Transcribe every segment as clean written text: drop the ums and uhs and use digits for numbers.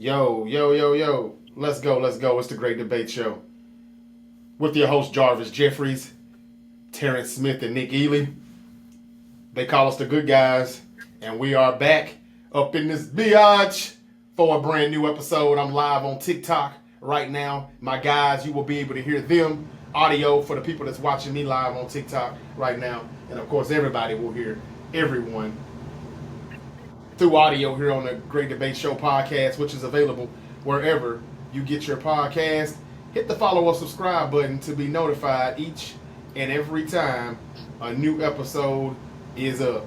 Yo, yo, yo, yo. Let's go, let's go. It's the Great Debate Show. With your host, Jarvis Jeffries, Terrence Smith, and Nick Ely. They call us the good guys. And we are back up in this biatch for a brand new episode. I'm live on TikTok right now. My guys, you will be able to hear them audio for the people that's watching me live on TikTok right now. And of course, everybody will hear everyone through audio here on the Great Debate Show podcast, which is available wherever you get your podcast. Hit the follow or subscribe button to be notified each and every time a new episode is up.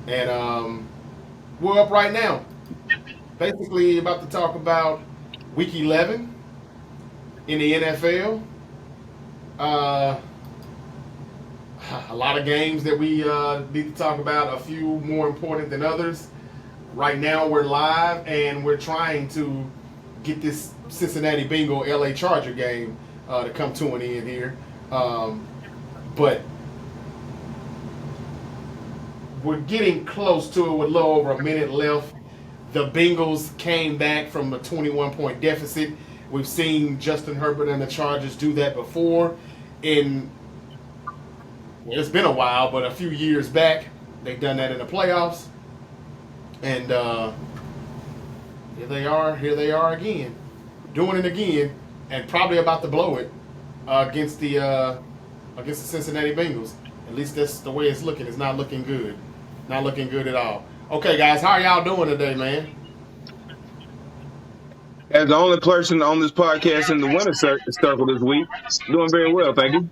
And we're up right now. Basically about to talk about Week 11 in the NFL. A lot of games that we need to talk about, a few more important than others. Right now we're live and we're trying to get this Cincinnati Bengal LA Charger game to come to an end here. But we're getting close to it with a little over a minute left. The Bengals came back from a 21-point deficit. We've seen Justin Herbert and the Chargers do that before. It's been a while, but a few years back, they've done that in the playoffs. And here they are again, doing it again, and probably about to blow it against the Cincinnati Bengals. At least that's the way it's looking. It's not looking good, not looking good at all. Okay, guys, how are y'all doing today, man? As the only person on this podcast in the winner circle this week, doing very well, thank you.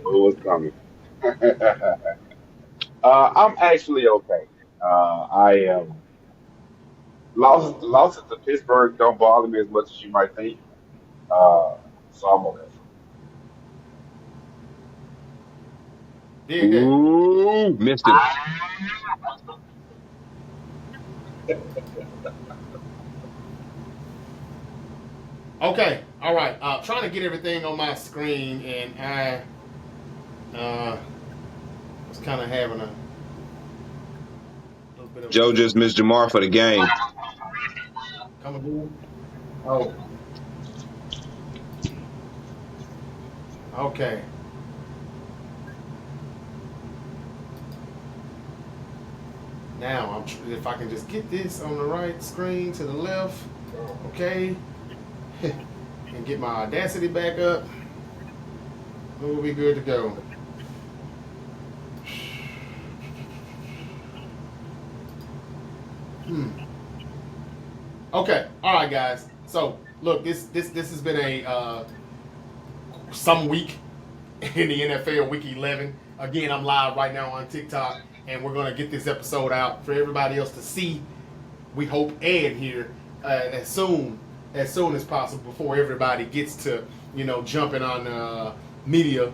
Oh, it's coming. I'm actually okay. I am losses to Pittsburgh don't bother me as much as you might think. So I'm okay. Did that. Ooh, missed it. Okay, all right. Trying to get everything on my screen, and I was kind of having a little bit of Joe just missed Jamar for the game. come again. Oh, okay. Now, if I can just get this on the right screen to the left, okay, and get my Audacity back up, we'll be good to go. Okay, all right, guys. So, look, this has been a some week in the NFL, Week 11. Again, I'm live right now on TikTok, and we're gonna get this episode out for everybody else to see. We hope and hear as soon as possible before everybody gets to jumping on media,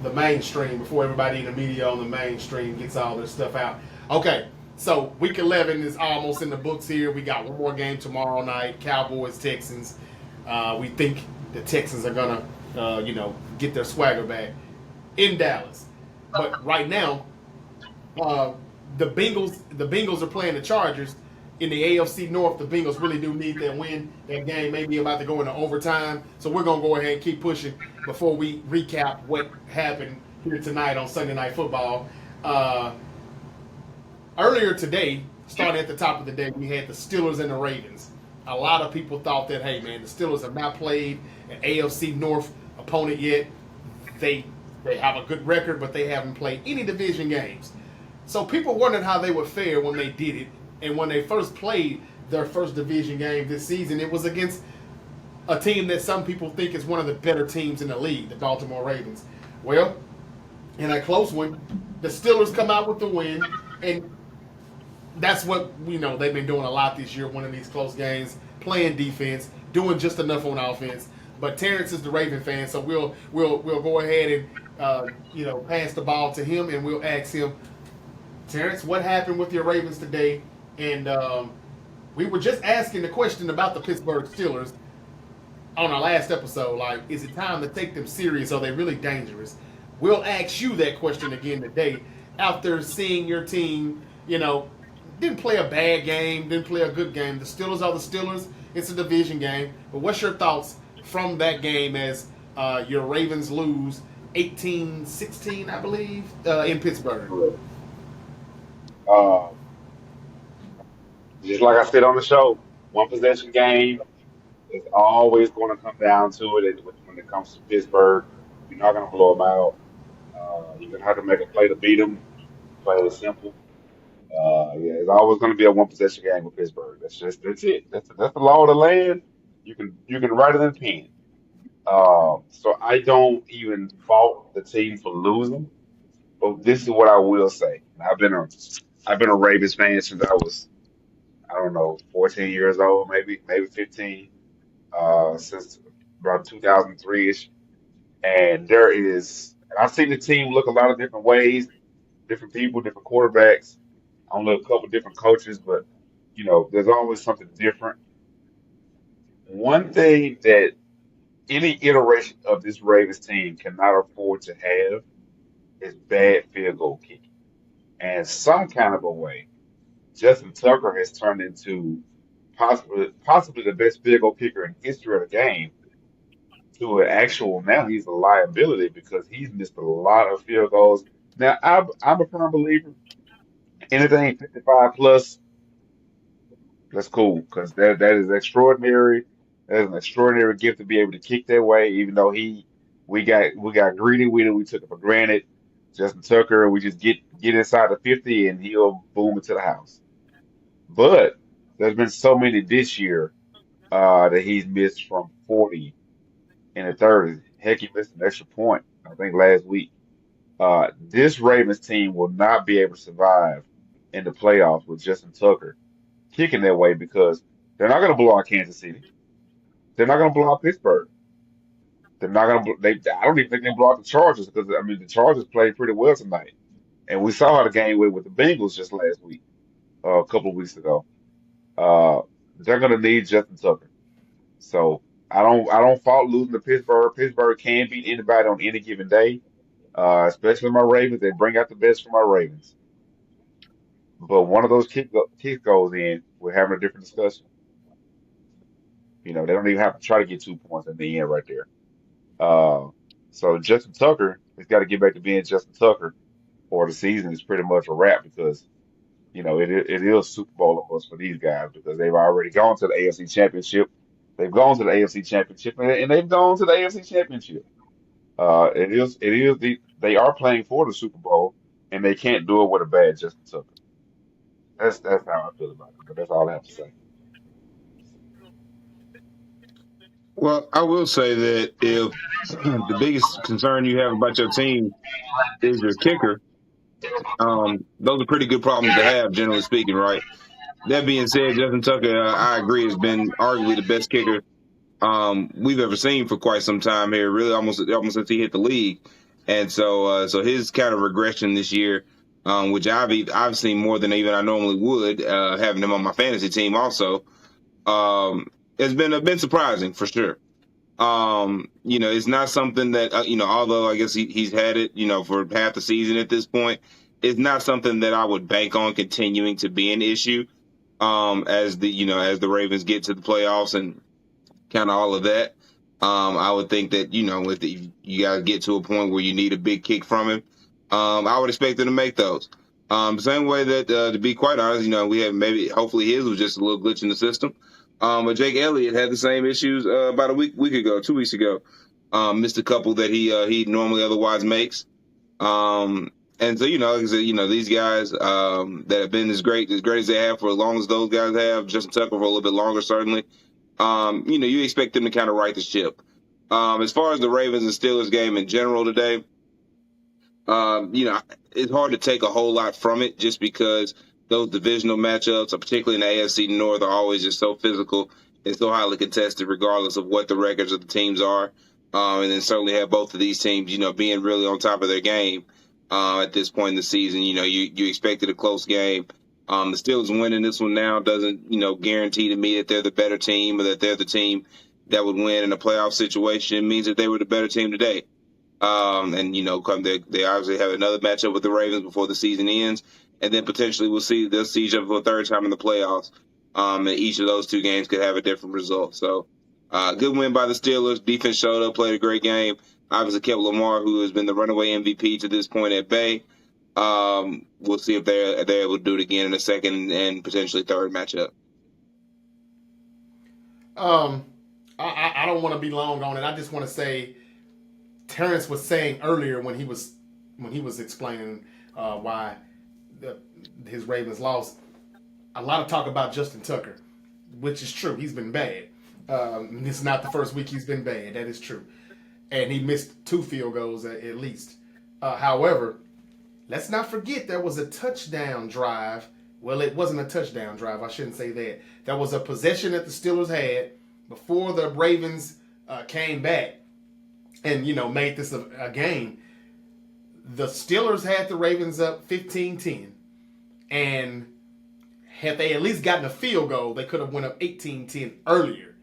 the mainstream, before everybody in the media on the mainstream gets all their stuff out. Okay, so Week 11 is almost in the books here. We got one more game tomorrow night, Cowboys Texans. We think the Texans are gonna get their swagger back in Dallas. But right now, the Bengals are playing the Chargers in the AFC North. The Bengals really do need that win. That game may be about to go into overtime, so we're gonna go ahead and keep pushing before we recap what happened here tonight on Sunday Night Football. Earlier today, starting at the top of the day, we had the Steelers and the Ravens. A lot of people thought that, hey man, the Steelers have not played an AFC North opponent yet. They have a good record, but they haven't played any division games. So people wondered how they would fare when they did it. And when they first played their first division game this season, it was against a team that some people think is one of the better teams in the league, the Baltimore Ravens. Well, in a close one, the Steelers come out with the win, and that's what they've been doing a lot this year, winning these close games, playing defense, doing just enough on offense. But Terrence is the Raven fan, so we'll go ahead and pass the ball to him, and we'll ask him, Terrence, what happened with your Ravens today? And we were just asking the question about the Pittsburgh Steelers on our last episode. Like, is it time to take them serious? Are they really dangerous? We'll ask you that question again today after seeing your team, didn't play a bad game, didn't play a good game. The Steelers are the Steelers. It's a division game. But what's your thoughts from that game as your Ravens lose 18-16, I believe, in Pittsburgh? Uh, just like I said on the show, one possession game is always going to come down to it. And when it comes to Pittsburgh, you're not going to blow them out. You're going to have to make a play to beat them. Play it simple. Yeah, it's always going to be a one possession game with Pittsburgh. That's it. That's the law of the land. You can write it in pen. So I don't even fault the team for losing. But this is what I will say. I've been a Ravens fan since I was, I don't know, 14 years old, maybe 15, since about 2003 ish. And I've seen the team look a lot of different ways, different people, different quarterbacks. I don't know, a couple different coaches, but there's always something different. One thing that any iteration of this Ravens team cannot afford to have is bad field goal kicking. And some kind of a way, Justin Tucker has turned into possibly the best field goal kicker in history of the game to an actual, now he's a liability because he's missed a lot of field goals. Now, I'm a firm believer, anything 55 plus, that's cool because that is extraordinary. That is an extraordinary gift to be able to kick that way. Even though we got greedy with it, we took it for granted. Justin Tucker, we just get inside the 50 and he'll boom it to the house. But there's been so many this year that he's missed from 40 in the 30s. Heck, he missed an extra point, I think, last week. This Ravens team will not be able to survive in the playoffs with Justin Tucker kicking that way because they're not going to blow out Kansas City. They're not going to blow out Pittsburgh. They're not going to. I don't even think they blow out the Chargers because I mean the Chargers played pretty well tonight, and we saw how the game went with the Bengals just last week, a couple of weeks ago. Uh, they're going to need Justin Tucker. So I don't fault losing to Pittsburgh. Pittsburgh can beat anybody on any given day, especially my Ravens. They bring out the best from my Ravens. But one of those kick goes in, we're having a different discussion. They don't even have to try to get 2 points in the end right there. Uh, so Justin Tucker has got to get back to being Justin Tucker, or the season is pretty much a wrap because it is Super Bowl almost for these guys because they've already gone to the AFC Championship. They've gone to the AFC Championship and they've gone to the AFC Championship. They are playing for the Super Bowl and they can't do it with a bad Justin Tucker. That's how I feel about it. But that's all I have to say. Well, I will say that if the biggest concern you have about your team is your kicker, those are pretty good problems to have, generally speaking, right? That being said, Justin Tucker, I agree, has been arguably the best kicker we've ever seen for quite some time here, really almost since he hit the league. And so his kind of regression this year, which I've seen more than even I normally would, having him on my fantasy team also, has been surprising for sure. It's not something that although I guess he's had it, for half the season at this point, it's not something that I would bank on continuing to be an issue. As the Ravens get to the playoffs and kind of all of that, I would think that if you got to get to a point where you need a big kick from him, I would expect him to make those. Same way that, to be quite honest, we have hopefully his was just a little glitch in the system. But Jake Elliott had the same issues about a week ago, 2 weeks ago. Missed a couple that he normally otherwise makes. And so these guys that have been as great as they have for as long as those guys have, Justin Tucker for a little bit longer certainly. You expect them to kind of right the ship. As far as the Ravens and Steelers game in general today, it's hard to take a whole lot from it just because those divisional matchups, particularly in the AFC North, are always just so physical and so highly contested regardless of what the records of the teams are. And then certainly have both of these teams, being really on top of their game at this point in the season. You expected a close game. The Steelers winning this one now doesn't, guarantee to me that they're the better team or that they're the team that would win in a playoff situation. It means that they were the better team today. And they obviously have another matchup with the Ravens before the season ends. and then potentially they'll see each other for a third time in the playoffs. And each of those two games could have a different result. So, good win by the Steelers. Defense showed up, played a great game. Obviously, kept Lamar, who has been the runaway MVP to this point, at bay. We'll see if they're able to do it again in a second and potentially third matchup. I don't want to be long on it. I just want to say, Terrence was saying earlier when he was explaining why his Ravens lost, a lot of talk about Justin Tucker, which is true. He's been bad. This is not the first week he's been bad. That is true. And he missed 2 field goals at least. However, let's not forget there was a touchdown drive. Well, it wasn't a touchdown drive. I shouldn't say that. There was a possession that the Steelers had before the Ravens came back and, made this a game. The Steelers had the Ravens up 15-10. And had they at least gotten a field goal, they could have went up 18-10 earlier.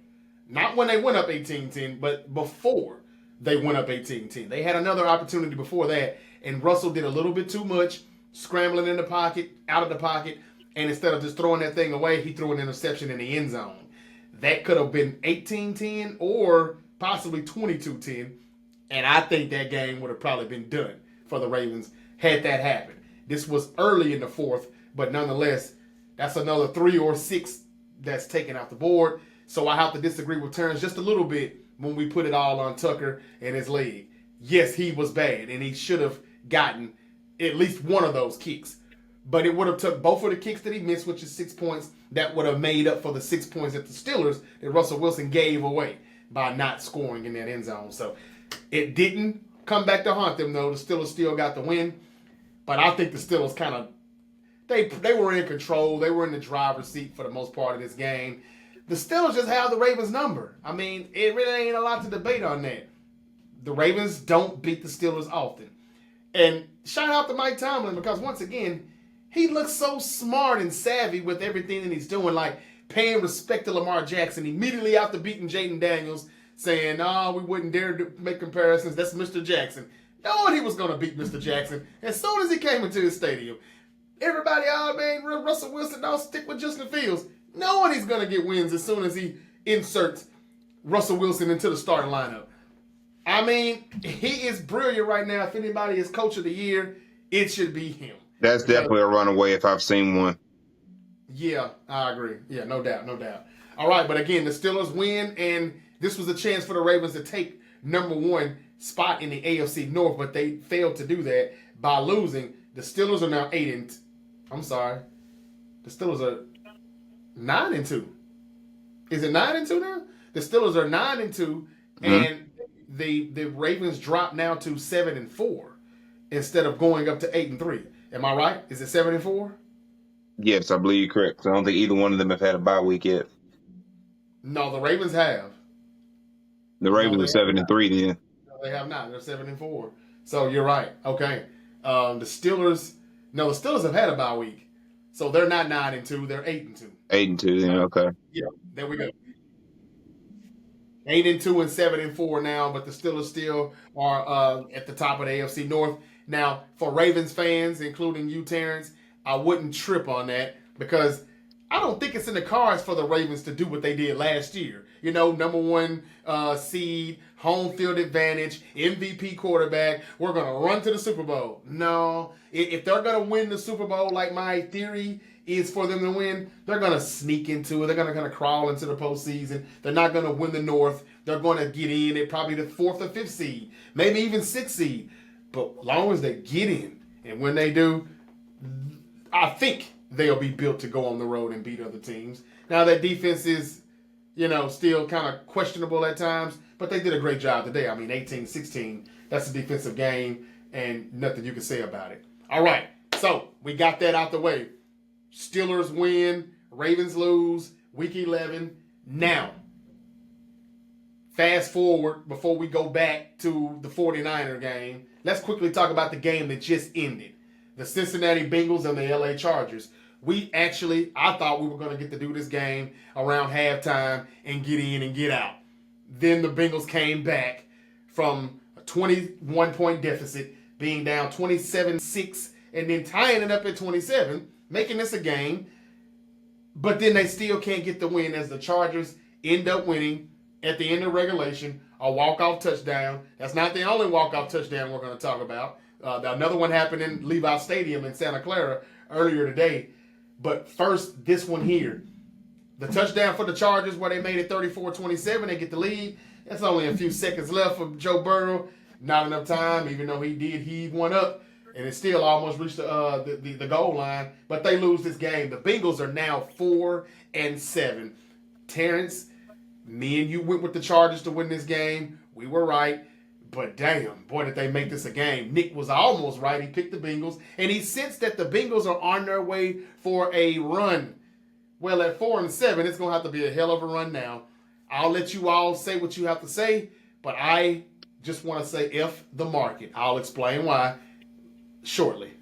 Not when they went up 18-10, but before they went up 18-10. They had another opportunity before that, and Russell did a little bit too much, scrambling in the pocket, out of the pocket, and instead of just throwing that thing away, he threw an interception in the end zone. That could have been 18-10 or possibly 22-10, and I think that game would have probably been done for the Ravens had that happened. This was early in the fourth, but nonetheless, that's another 3 or 6 that's taken off the board. So I have to disagree with Terrence just a little bit when we put it all on Tucker and his leg. Yes, he was bad, and he should have gotten at least one of those kicks. But it would have took both of the kicks that he missed, which is 6 points, that would have made up for the 6 points that the Steelers, that Russell Wilson gave away by not scoring in that end zone. So it didn't come back to haunt them, though. The Steelers still got the win. But I think the Steelers kind of, they were in control. They were in the driver's seat for the most part of this game. The Steelers just have the Ravens' number. I mean, it really ain't a lot to debate on that. The Ravens don't beat the Steelers often. And shout out to Mike Tomlin, because once again, he looks so smart and savvy with everything that he's doing, like paying respect to Lamar Jackson immediately after beating Jaden Daniels, saying, "No, we wouldn't dare to make comparisons. That's Mr. Jackson." Knowing he was going to beat Mr. Jackson as soon as he came into the stadium. Everybody, "Oh man, Russell Wilson, don't stick with Justin Fields." Knowing he's going to get wins as soon as he inserts Russell Wilson into the starting lineup. I mean, he is brilliant right now. If anybody is coach of the year, it should be him. That's definitely a runaway if I've seen one. Yeah, I agree. Yeah, no doubt, no doubt. All right, but again, the Steelers win, and this was a chance for the Ravens to take number 1 spot in the AFC North, but they failed to do that by losing. The Steelers are now 8 I'm sorry. The Steelers are 9-2. Is it 9-2 now? The Steelers are 9-2, and the Ravens drop now to 7-4 instead of going up to 8-3. Am I right? Is it 7-4? Yes, I believe you're correct. I don't think either one of them have had a bye week yet. No, the Ravens have. The Ravens are 7-3 then. No, they have not. They're 7-4. So you're right. Okay. The Steelers have had a bye week. So they're not 9-2. They're 8-2. 8-2 then, okay. Yeah, there we go. 8-2 and 7-4 now, but the Steelers still are at the top of the AFC North. Now, for Ravens fans, including you, Terrence, I wouldn't trip on that because I don't think it's in the cards for the Ravens to do what they did last year. Number 1 seed, home field advantage, MVP quarterback. We're going to run to the Super Bowl. No. If they're going to win the Super Bowl, like my theory is for them to win, they're going to sneak into it. They're going to kind of crawl into the postseason. They're not going to win the North. They're going to get in at probably the 4th or 5th seed, maybe even 6th seed. But as long as they get in, and when they do, I think they'll be built to go on the road and beat other teams. Now, that defense is, still kind of questionable at times, but they did a great job today. I mean, 18-16, that's a defensive game, and nothing you can say about it. All right, so we got that out the way. Steelers win, Ravens lose, week 11. Now, fast forward before we go back to the 49er game. Let's quickly talk about the game that just ended. The Cincinnati Bengals and the LA Chargers. I thought we were going to get to do this game around halftime and get in and get out. Then the Bengals came back from a 21-point deficit, being down 27-6 and then tying it up at 27, making this a game. But then they still can't get the win as the Chargers end up winning at the end of regulation, a walk-off touchdown. That's not the only walk-off touchdown we're going to talk about. Another one happened in Levi Stadium in Santa Clara earlier today. But first, this one here. The touchdown for the Chargers where they made it 34-27. They get the lead. That's only a few seconds left for Joe Burrow. Not enough time, even though he did heave one up. And it still almost reached the goal line. But they lose this game. The Bengals are now 4-7. Terrence, me and you went with the Chargers to win this game. We were right. But damn, boy, did they make this a game. Nick was almost right. He picked the Bengals. And he sensed that the Bengals are on their way for a run. Well, at 4-7, it's going to have to be a hell of a run now. I'll let you all say what you have to say. But I just want to say F the market. I'll explain why shortly.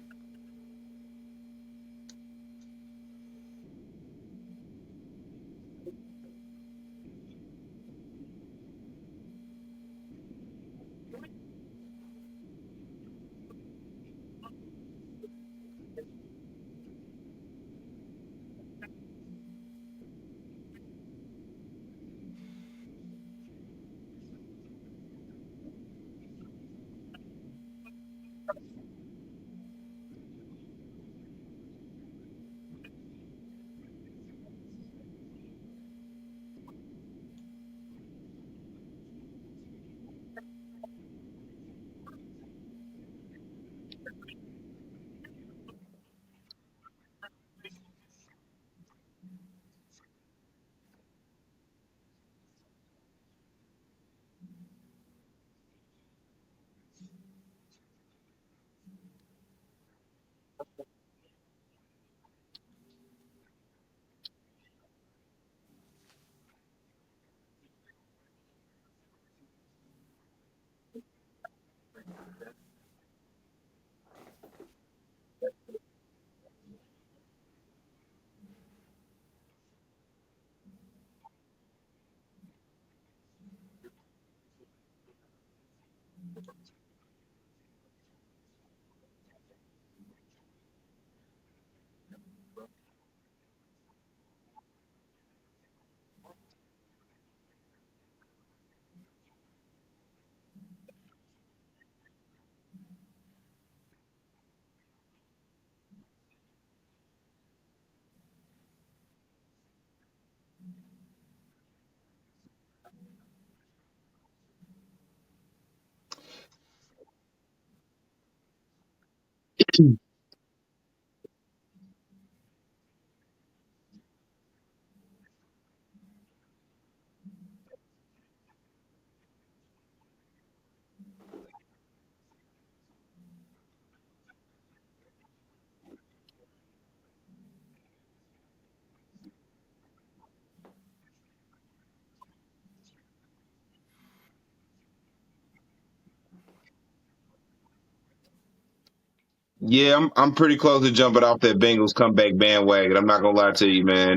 Yeah, I'm pretty close to jumping off that Bengals comeback bandwagon. I'm not gonna lie to you, man.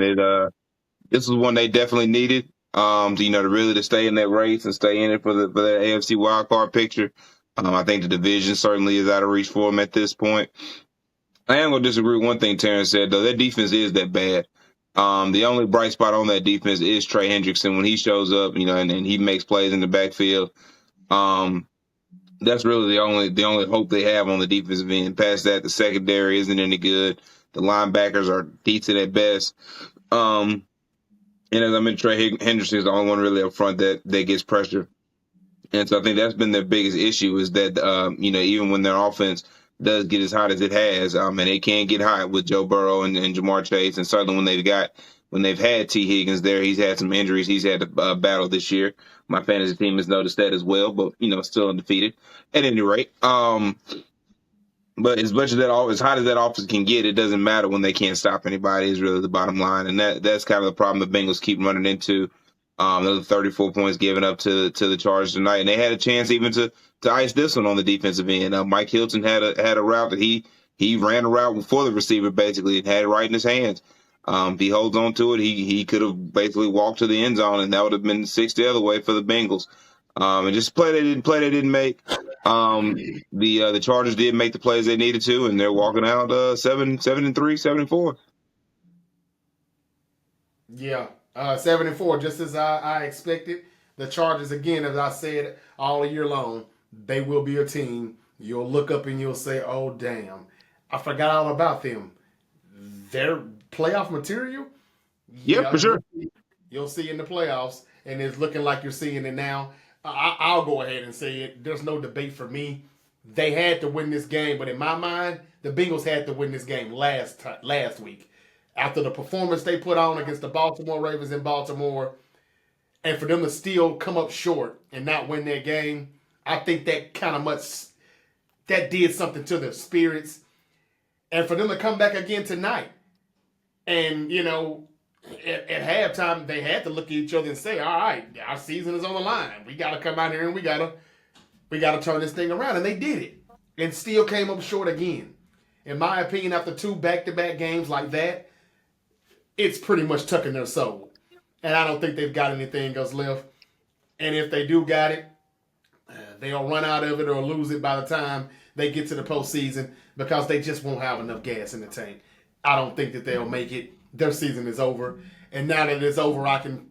This was one they definitely needed. To really to stay in that race and stay in it for that AFC wild card picture. I think the division certainly is out of reach for them at this point. I am gonna disagree with one thing Terrence said though. That defense is that bad. The only bright spot on that defense is Trey Hendrickson when he shows up, and he makes plays in the backfield. That's really the only hope they have on the defensive end. Past that, the secondary isn't any good. The linebackers are decent at best. And as I mentioned, Trey Hendrickson is the only one really up front that gets pressure. And so I think that's been their biggest issue is that, even when their offense does get as hot as it has, and it can get hot with Joe Burrow and Jamar Chase, and certainly when they've had T. Higgins there, he's had some injuries he's had to battle this year. My fantasy team has noticed that as well, but, still undefeated at any rate. But as much as hot as that offense can get, it doesn't matter when they can't stop anybody is really the bottom line. And that's kind of the problem the Bengals keep running into. Those 34 points given up to the Chargers tonight. And they had a chance even to ice this one on the defensive end. Mike Hilton had a route that he ran a route before the receiver basically and had it right in his hands. If he holds on to it, he could have basically walked to the end zone, and that would have been 6 the other way for the Bengals. And just play they didn't make. The Chargers did make the plays they needed to, and they're walking out 7-3, 7-4. Yeah, 7-4, just as I expected. The Chargers, again, as I said all year long, they will be a team you'll look up and you'll say, "Oh, damn, I forgot all about them." Their playoff material, Yeah, yeah, for sure. you'll see in the playoffs, and it's looking like you're seeing it now. I'll go ahead and say it. There's no debate for me. They had to win this game, but in my mind, the Bengals had to win this game last week. After the performance they put on against the Baltimore Ravens in Baltimore, and for them to still come up short and not win their game, I think that that did something to their spirits. And for them to come back again tonight, and at halftime they had to look at each other and say, "All right, our season is on the line. We got to come out here and we got to turn this thing around." And they did it, and still came up short again. In my opinion, after 2 back-to-back games like that, it's pretty much tucking their soul. And I don't think they've got anything else left. And if they do got it, they'll run out of it or lose it by the time they get to the postseason because they just won't have enough gas in the tank. I don't think that they'll make it. Their season is over. And now that it's over, I can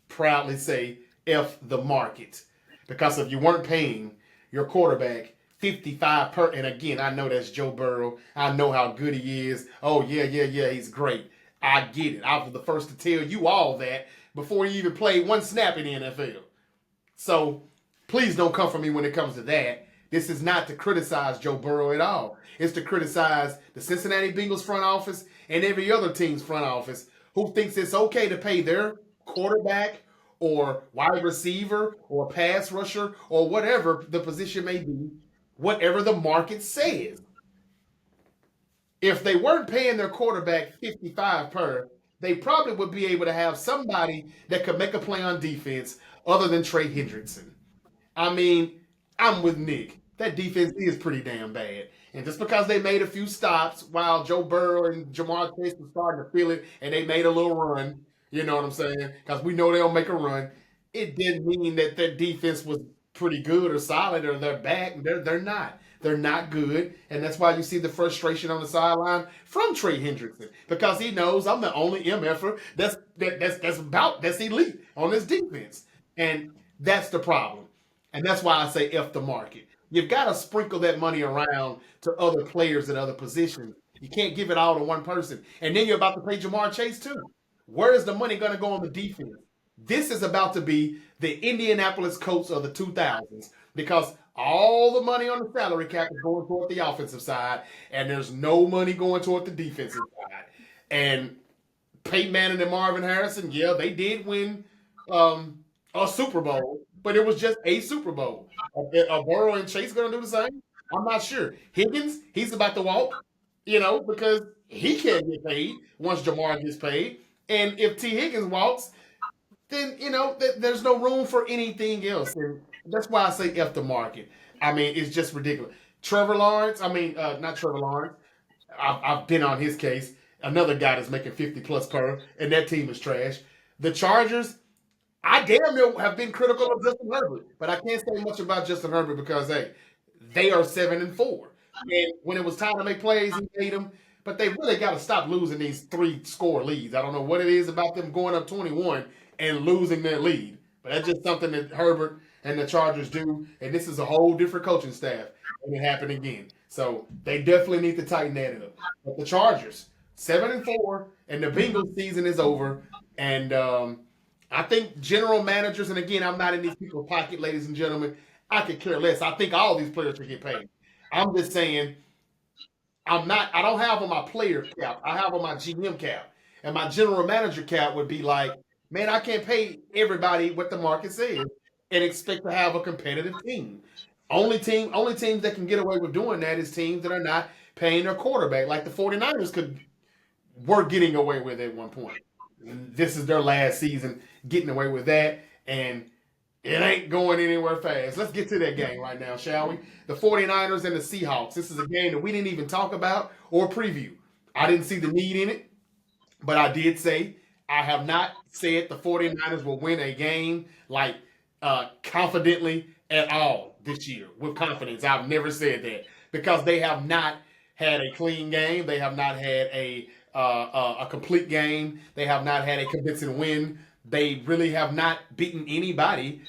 proudly say F the market. Because if you weren't paying your quarterback 55 per, and again, I know that's Joe Burrow. I know how good he is. Oh, yeah, he's great. I get it. I was the first to tell you all that before he even played one snap in the NFL. So please don't come for me when it comes to that. This is not to criticize Joe Burrow at all. It's to criticize the Cincinnati Bengals front office and every other team's front office who thinks it's okay to pay their quarterback or wide receiver or pass rusher or whatever the position may be, whatever the market says. If they weren't paying their quarterback 55 per, they probably would be able to have somebody that could make a play on defense other than Trey Hendrickson. I mean, I'm with Nick. That defense is pretty damn bad. And just because they made a few stops while Joe Burrow and Jamar Chase were starting to feel it and they made a little run, you know what I'm saying? Because we know they'll make a run. It didn't mean that their defense was pretty good or solid or they're back. They're not. They're not good, and that's why you see the frustration on the sideline from Trey Hendrickson because he knows I'm the only MFer that's elite on this defense, and that's the problem, and that's why I say F the market. You've got to sprinkle that money around to other players at other positions. You can't give it all to one person, and then you're about to pay Jamar Chase too. Where is the money going to go on the defense? This is about to be the Indianapolis Colts of the 2000s because all the money on the salary cap is going toward the offensive side, and there's no money going toward the defensive side. And Peyton Manning and Marvin Harrison, yeah, they did win a Super Bowl, but it was just a Super Bowl. Are Burrow and Chase going to do the same? I'm not sure. Higgins, he's about to walk, because he can't get paid once Jamar gets paid. And if T. Higgins walks, then, there's no room for anything else. And that's why I say F the market. I mean, it's just ridiculous. Trevor Lawrence, not Trevor Lawrence. I've been on his case. Another guy that's making 50 plus per, and that team is trash. The Chargers, I damn near have been critical of Justin Herbert, but I can't say much about Justin Herbert because, hey, they are 7-4. And when it was time to make plays, he made them. But they really got to stop losing these 3-score leads. I don't know what it is about them going up 21 and losing their lead. But that's just something that Herbert and the Chargers do. And this is a whole different coaching staff. And it happened again. So they definitely need to tighten that up. But the Chargers, 7-4, and the Bengals season is over. And I think general managers, and again, I'm not in these people's pocket, ladies and gentlemen. I could care less. I think all these players should get paid. I'm just saying, I don't have on my player cap. I have on my GM cap. And my general manager cap would be like, man, I can't pay everybody what the market says and expect to have a competitive team. Only teams that can get away with doing that is teams that are not paying their quarterback, like the 49ers were getting away with at one point. This is their last season getting away with that, and it ain't going anywhere fast. Let's get to that game right now, shall we? The 49ers and the Seahawks. This is a game that we didn't even talk about or preview. I didn't see the need in it, but I did say I have not said the 49ers will win a game like confidently at all this year with confidence. I've never said that because they have not had a clean game. They have not had a complete game. They have not had a convincing win. They really have not beaten anybody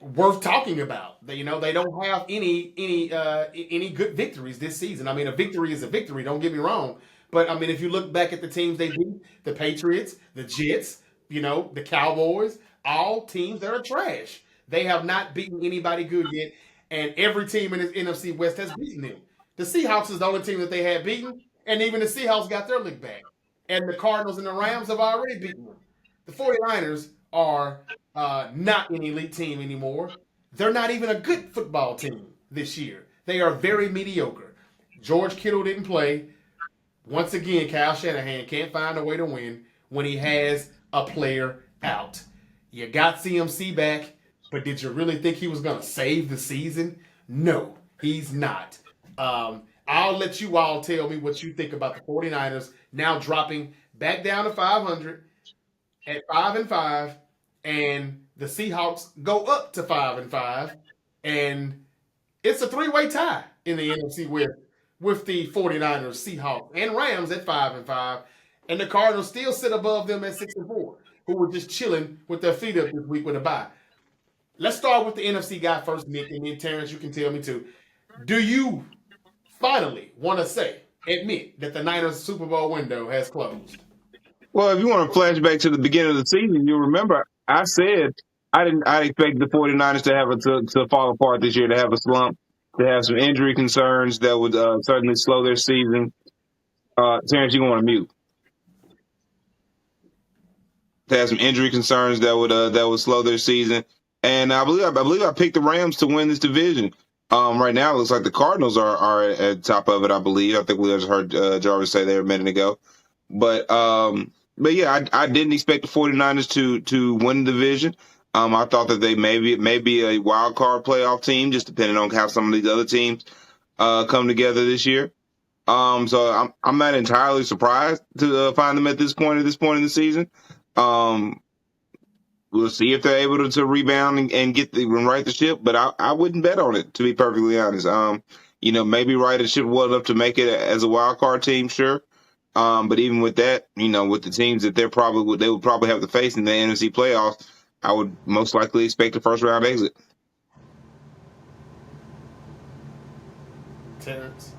worth talking about. They don't have any good victories this season. I mean, a victory is a victory. Don't get me wrong, but I mean, if you look back at the teams they beat, the Patriots, the Jets, the Cowboys, all teams that are trash. They have not beaten anybody good yet, and every team in the NFC West has beaten them. The Seahawks is the only team that they had beaten, and even the Seahawks got their lick back. And the Cardinals and the Rams have already beaten them. The 49ers are not an elite team anymore. They're not even a good football team this year. They are very mediocre. George Kittle didn't play. Once again, Kyle Shanahan can't find a way to win when he has a player out. You got CMC back, but did you really think he was going to save the season? No, he's not. I'll let you all tell me what you think about the 49ers now dropping back down to 500 at 5-5, and the Seahawks go up to 5-5, and it's a three-way tie in the NFC with the 49ers, Seahawks, and Rams at 5-5, and the Cardinals still sit above them at 6-4, who were just chilling with their feet up this week with a bye. Let's start with the NFC guy first, Nick, and then Terrence, you can tell me too. Do you finally want to admit that the Niners Super Bowl window has closed? Well, if you want to flash back to the beginning of the season, you'll remember I said I expect the 49ers to to fall apart this year, to have a slump, to have some injury concerns that would certainly slow their season. Terrence, you want to mute. To have some injury concerns that would slow their season. And I believe I picked the Rams to win this division. Right now, it looks like the Cardinals are at top of it. I believe. I think we just heard Jarvis say there a minute ago. But yeah, I didn't expect the 49ers to win the division. I thought that they may be a wild card playoff team, just depending on how some of these other teams come together this year. So I'm not entirely surprised to find them at this point in the season. We'll see if they're able to rebound and right the ship, but I wouldn't bet on it, to be perfectly honest. Maybe right the ship well enough to make it as a wild card team, sure. But even with that, with the teams that they would probably have to face in the NFC playoffs, I would most likely expect a first round exit. Terrence?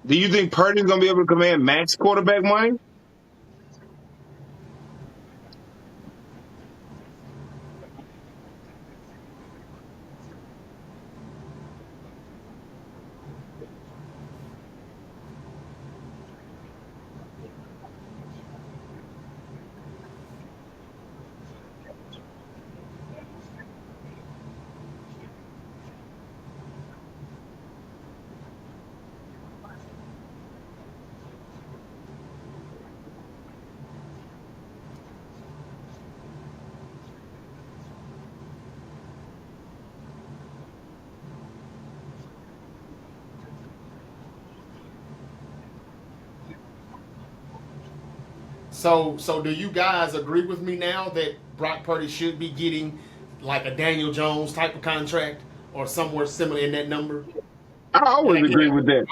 Do you think Purdy's going to be able to command max quarterback money? So do you guys agree with me now that Brock Purdy should be getting like a Daniel Jones type of contract or somewhere similar in that number? I And always agree again, with that.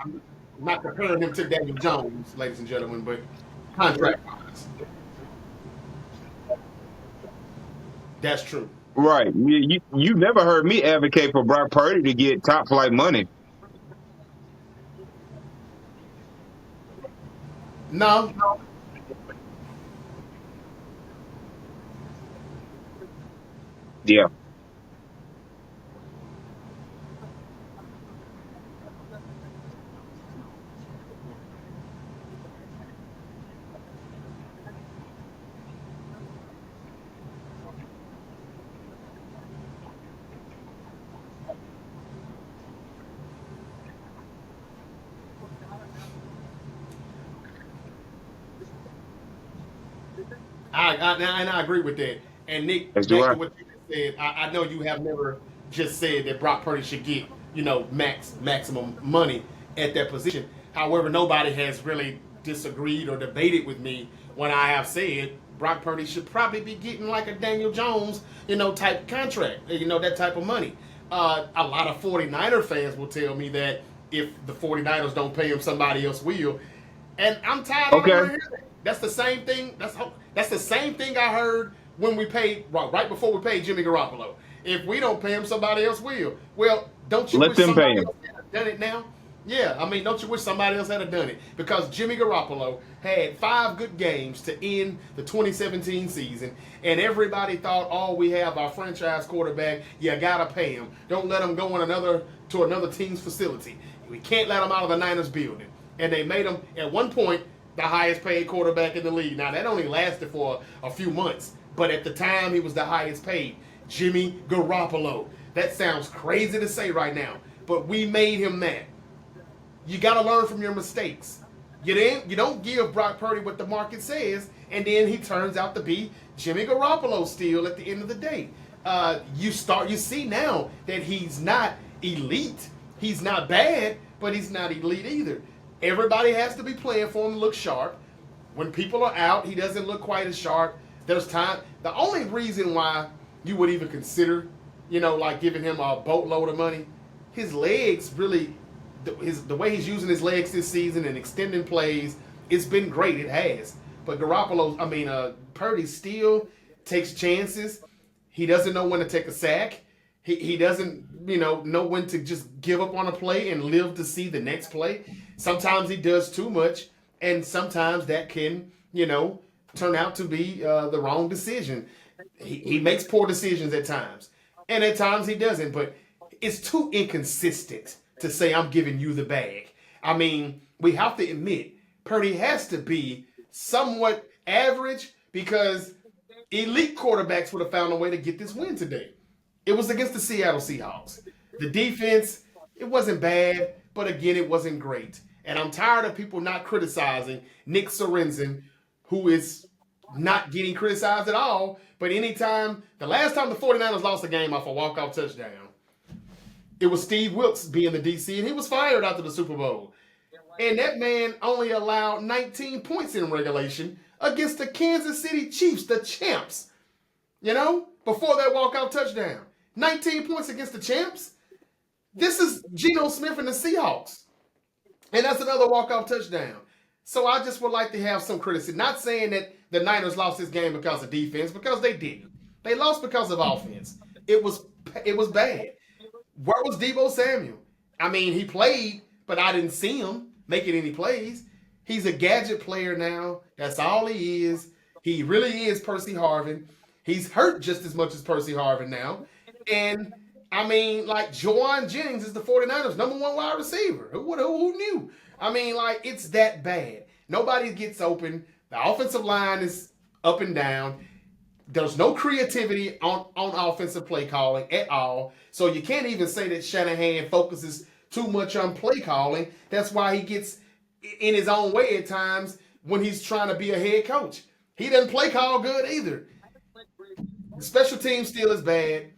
I'm not comparing him to Daniel Jones, ladies and gentlemen, but contract wise, that's true. Right. You never heard me advocate for Brock Purdy to get top flight money. No, Yeah. and I agree with that. And As Nick, do back I. to what you said, I know you have never just said that Brock Purdy should get maximum money at that position. However, nobody has really disagreed or debated with me when I have said Brock Purdy should probably be getting like a Daniel Jones, type contract, that type of money. A lot of 49er fans will tell me that if the 49ers don't pay him, somebody else will. And I'm tired. I don't Okay. want to hear that. That's the same thing. That's the same thing I heard when we paid right before we paid Jimmy Garoppolo. If we don't pay him, somebody else will. Well, don't you Let wish them pay somebody him. else had done it now? Yeah, I mean, don't you wish somebody else had done it? Because Jimmy Garoppolo had 5 good games to end the 2017 season, and everybody thought, "Oh, we have our franchise quarterback. You gotta pay him. Don't let him go to another team's facility. We can't let him out of the Niners building." And they made him at one point the highest paid quarterback in the league. Now that only lasted for a few months, but at the time he was the highest paid. Jimmy Garoppolo. That sounds crazy to say right now, but we made him that. You got to learn from your mistakes. You don't give Brock Purdy what the market says, and then he turns out to be Jimmy Garoppolo still at the end of the day. You see now that he's not elite. He's not bad, but he's not elite either. Everybody has to be playing for him to look sharp. When people are out, he doesn't look quite as sharp. There's time. The only reason why you would even consider, like giving him a boatload of money, his legs really, the way he's using his legs this season and extending plays, it's been great. It has. But Purdy still takes chances. He doesn't know when to take a sack. He doesn't, know when to just give up on a play and live to see the next play. Sometimes he does too much, and sometimes that can, turn out to be the wrong decision. He makes poor decisions at times, and at times he doesn't. But it's too inconsistent to say I'm giving you the bag. I mean, we have to admit Purdy has to be somewhat average because elite quarterbacks would have found a way to get this win today. It was against the Seattle Seahawks. The defense, it wasn't bad, but again, it wasn't great. And I'm tired of people not criticizing Nick Sorensen, who is not getting criticized at all. But the last time the 49ers lost a game off a walk-off touchdown, it was Steve Wilkes being the DC, and he was fired after the Super Bowl. And that man only allowed 19 points in regulation against the Kansas City Chiefs, the champs, before that walk-off touchdown. 19 points against the champs? This is Geno Smith and the Seahawks. And that's another walk-off touchdown. So I just would like to have some criticism. Not saying that the Niners lost this game because of defense, because they didn't. They lost because of offense. It was bad. Where was Deebo Samuel? I mean, he played, but I didn't see him making any plays. He's a gadget player now. That's all he is. He really is Percy Harvin. He's hurt just as much as Percy Harvin now. And I mean, like, Juwan Jennings is the 49ers' number 1 wide receiver. Who knew? I mean, like, it's that bad. Nobody gets open. The offensive line is up and down. There's no creativity on offensive play calling at all. So you can't even say that Shanahan focuses too much on play calling. That's why he gets in his own way at times when he's trying to be a head coach. He doesn't play call good either. The special team still is bad.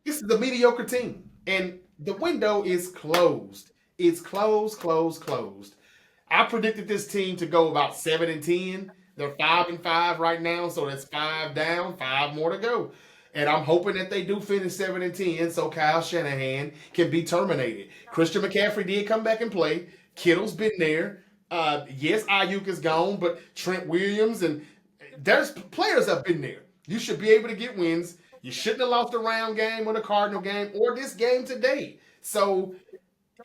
This is a mediocre team. And the window is closed. It's closed. I predicted this team to go about 7-10. They're 5-5 right now, so that's 5 down, 5 more to go. And I'm hoping that they do finish 7-10, so Kyle Shanahan can be terminated. Christian McCaffrey did come back and play. Kittle's been there. Yes, Ayuk is gone, but Trent Williams and there's players have been there. You should be able to get wins. You shouldn't have lost a round game or the Cardinal game or this game today. So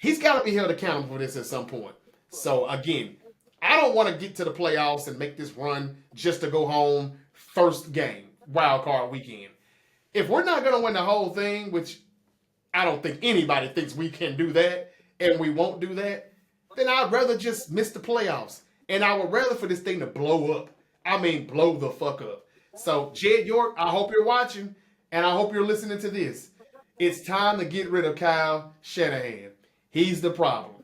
he's got to be held accountable for this at some point. So again, I don't want to get to the playoffs and make this run just to go home first game, wild card weekend. If we're not going to win the whole thing, which I don't think anybody thinks we can do that, and we won't do that, then I'd rather just miss the playoffs. And I would rather for this thing to blow up. I mean, blow the fuck up. So, Jed York, I hope you're watching, and I hope you're listening to this. It's time to get rid of Kyle Shanahan. He's the problem.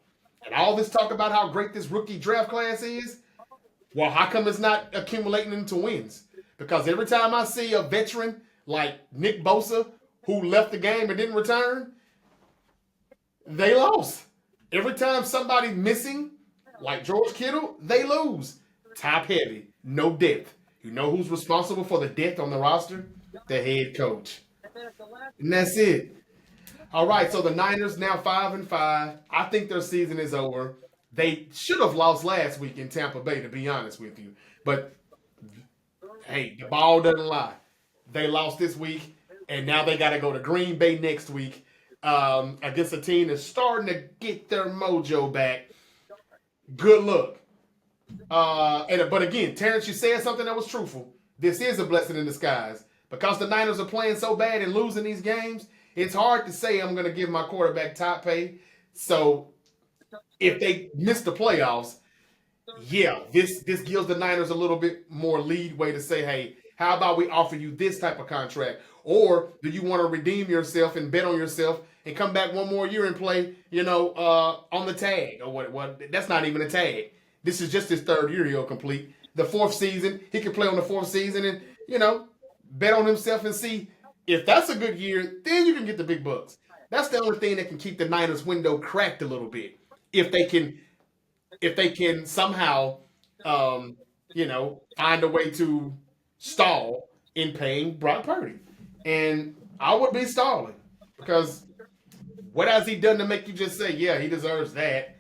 And all this talk about how great this rookie draft class is, well, how come it's not accumulating into wins? Because every time I see a veteran like Nick Bosa, who left the game and didn't return, they lost. Every time somebody's missing, like George Kittle, they lose. Top heavy, no depth. You know who's responsible for the depth on the roster? The head coach. And that's it. All right, so the Niners now 5-5. I think their season is over. They should have lost last week in Tampa Bay, to be honest with you. But, hey, the ball doesn't lie. They lost this week, and now they got to go to Green Bay next week against a team that's starting to get their mojo back. Good luck. But again, Terrence, you said something that was truthful. This is a blessing in disguise. Because the Niners are playing so bad and losing these games, it's hard to say I'm going to give my quarterback top pay. So if they miss the playoffs, yeah, this gives the Niners a little bit more leeway to say, hey, how about we offer you this type of contract? Or do you want to redeem yourself and bet on yourself and come back one more year and play, on the tag? Or what? That's not even a tag. This is just his third year he'll complete. The fourth season, he can play on the fourth season and, bet on himself and see if that's a good year, then you can get the big bucks. That's the only thing that can keep the Niners window cracked a little bit. If they can somehow, find a way to stall in paying Brock Purdy. And I would be stalling because what has he done to make you just say, yeah, he deserves that?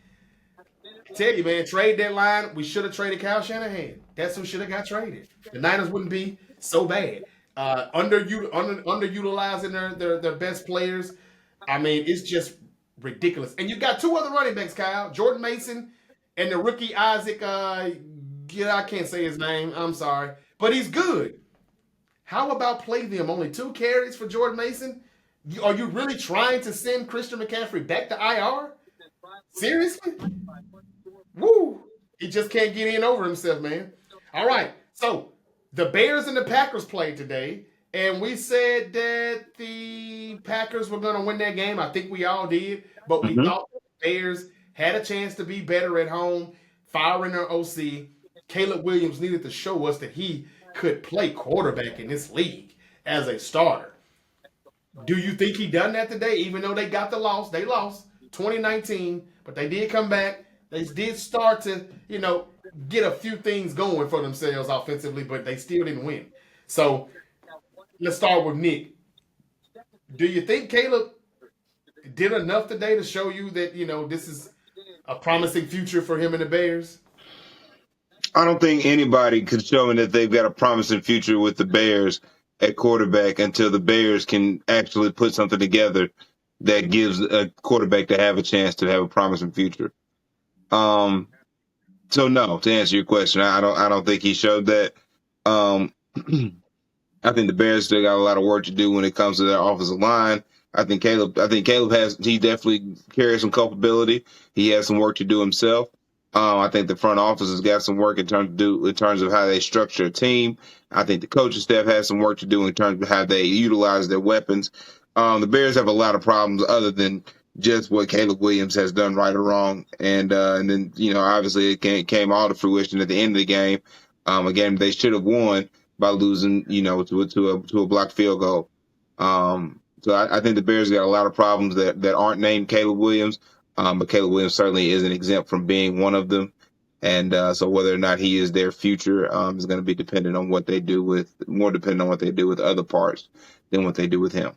I tell you, man, trade deadline, we should have traded Kyle Shanahan. That's who should have got traded. The Niners wouldn't be so bad. Underutilizing their best players. I mean, it's just ridiculous. And you got two other running backs, Kyle. Jordan Mason and the rookie Isaac, I can't say his name. I'm sorry. But he's good. How about play them? Only 2 carries for Jordan Mason? Are you really trying to send Christian McCaffrey back to IR? Seriously? Woo! He just can't get in over himself, man. All right. So, the Bears and the Packers played today, and we said that the Packers were going to win that game. I think we all did, but we thought the Bears had a chance to be better at home, firing their OC. Caleb Williams needed to show us that he could play quarterback in this league as a starter. Do you think he done that today? Even though they got the loss, they lost 2019, but they did come back. They did start to, get a few things going for themselves offensively, but they still didn't win. So let's start with Nick. Do you think Caleb did enough today to show you that, this is a promising future for him and the Bears? I don't think anybody could show me that they've got a promising future with the Bears at quarterback until the Bears can actually put something together that gives a quarterback to have a chance to have a promising future. So no, to answer your question, I don't think he showed that. I think the Bears still got a lot of work to do when it comes to their offensive line. I think Caleb he definitely carries some culpability. He has some work to do himself. I think the front office has got some work in terms of how they structure a team. I think the coaching staff has some work to do in terms of how they utilize their weapons. The Bears have a lot of problems other than just what Caleb Williams has done right or wrong. And then, obviously it came all to fruition at the end of the game. Again, they should have won by losing, to a blocked field goal. So I think the Bears got a lot of problems that aren't named Caleb Williams. But Caleb Williams certainly isn't exempt from being one of them. And so whether or not he is their future is going to be dependent on what they do with more dependent on what they do with other parts than what they do with him.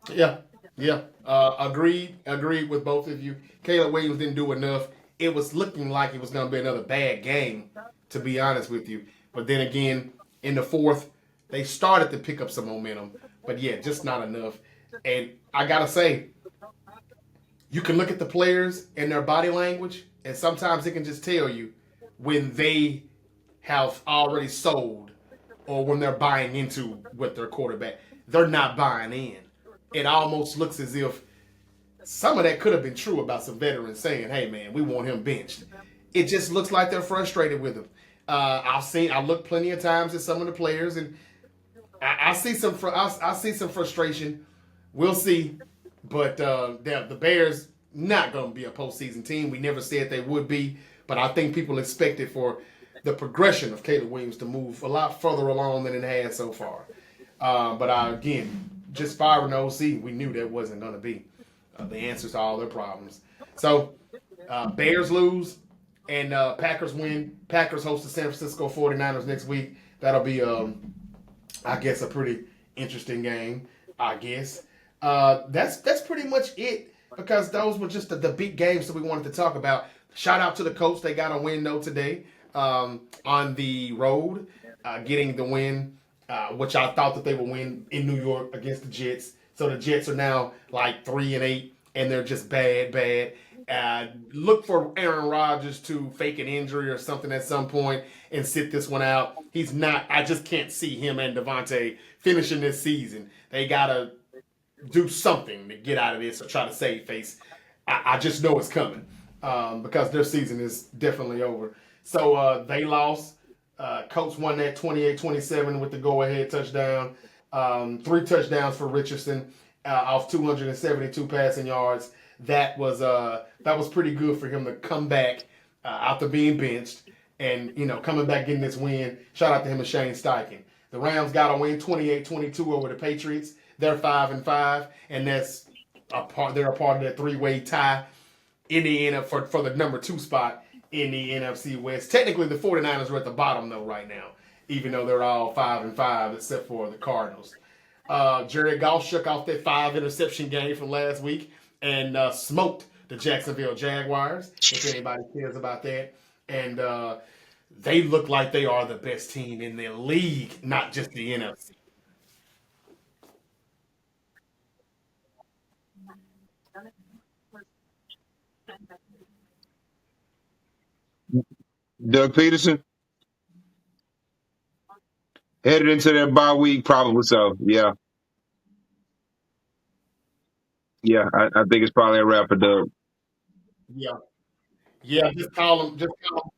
Yeah, yeah. Agreed with both of you. Caleb Williams didn't do enough. It was looking like it was going to be another bad game, to be honest with you. But then again, in the fourth, they started to pick up some momentum. But yeah, just not enough. And I gotta say, you can look at the players and their body language, and sometimes it can just tell you when they have already sold or when they're buying into what their quarterback. They're not buying in. It almost looks as if some of that could have been true about some veterans saying, "Hey, man, we want him benched." It just looks like they're frustrated with him. I looked plenty of times at some of the players, and I see I see some frustration. We'll see, but the Bears not going to be a postseason team. We never said they would be, but I think people expected for the progression of Caleb Williams to move a lot further along than it has so far. But again, just firing the OC, we knew that wasn't going to be the answers to all their problems. So Bears lose and Packers win. Packers host the San Francisco 49ers next week. That'll be, I guess, a pretty interesting game. I guess that's pretty much it because those were just the big games that we wanted to talk about. Shout out to the Colts; they got a win though today on the road, getting the win, which I thought that they would win in New York against the Jets. So the Jets are now like 3-8, and they're just bad, bad. Look for Aaron Rodgers to fake an injury or something at some point and sit this one out. He's not. I just can't see him and Devontae finishing this season. They gotta do something to get out of this or try to save face. I just know it's coming because their season is definitely over. So they lost. Colts won that 28-27 with the go-ahead touchdown. 3 touchdowns for Richardson off 272 passing yards. That was pretty good for him to come back after being benched and coming back getting this win. Shout out to him and Shane Steichen. The Rams got a win 28-22 over the Patriots. They're 5-5, and that's a part. They're a part of that three-way tie in the for the number 2 spot in the NFC West. Technically, the 49ers are at the bottom though right now, even though they're all 5-5 except for the Cardinals. Jared Goff shook off that 5 interception game from last week and smoked the Jacksonville Jaguars. If anybody cares about that, and they look like they are the best team in the league, not just the NFC. Doug Peterson headed into their bye week, probably so. Yeah, yeah. I think it's probably a wrap for Doug. Yeah, yeah. Just call them. Just call 'em.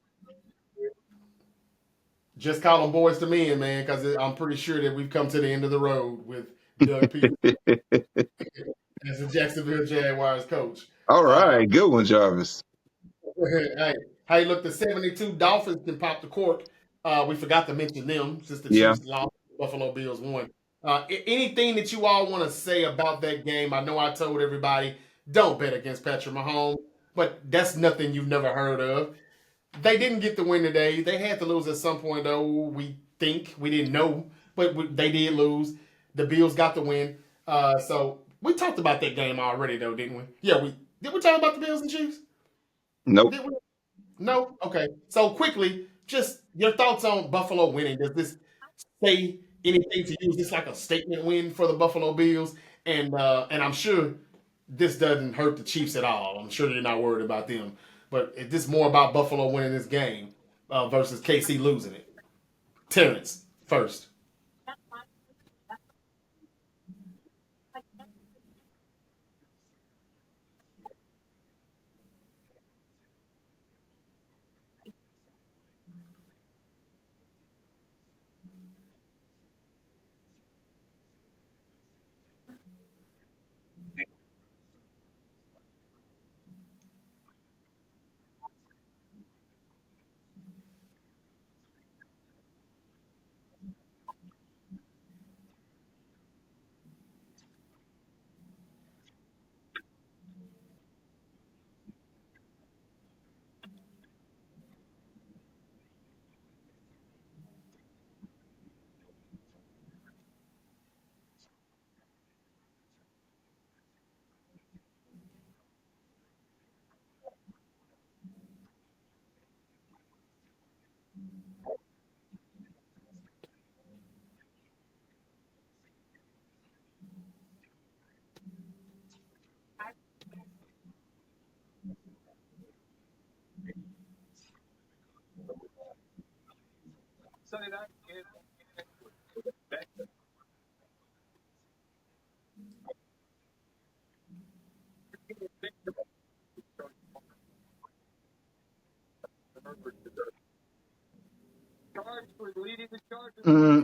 Just call them boys to men, man, because I'm pretty sure that we've come to the end of the road with Doug Peterson as the Jacksonville Jaguars coach. All right, good one, Jarvis. Hey, hey, look, the 72 Dolphins can pop the cork. We forgot to mention them since the Yeah. Chiefs lost, Buffalo Bills won. Anything that you all want to say about that game? I know I told everybody don't bet against Patrick Mahomes, but that's nothing you've never heard of. They didn't get the win today. They had to lose at some point, though. We think we didn't know, but they did lose. The Bills got the win. So we talked about that game already, though, didn't we? Yeah, we did. We talk about the Bills and Chiefs? Nope. Did we? No? Okay. So quickly, just your thoughts on Buffalo winning. Does this say anything to you? Is this like a statement win for the Buffalo Bills? And I'm sure this doesn't hurt the Chiefs at all. I'm sure you're not worried about them. But is this more about Buffalo winning this game versus KC losing it? Terrence first.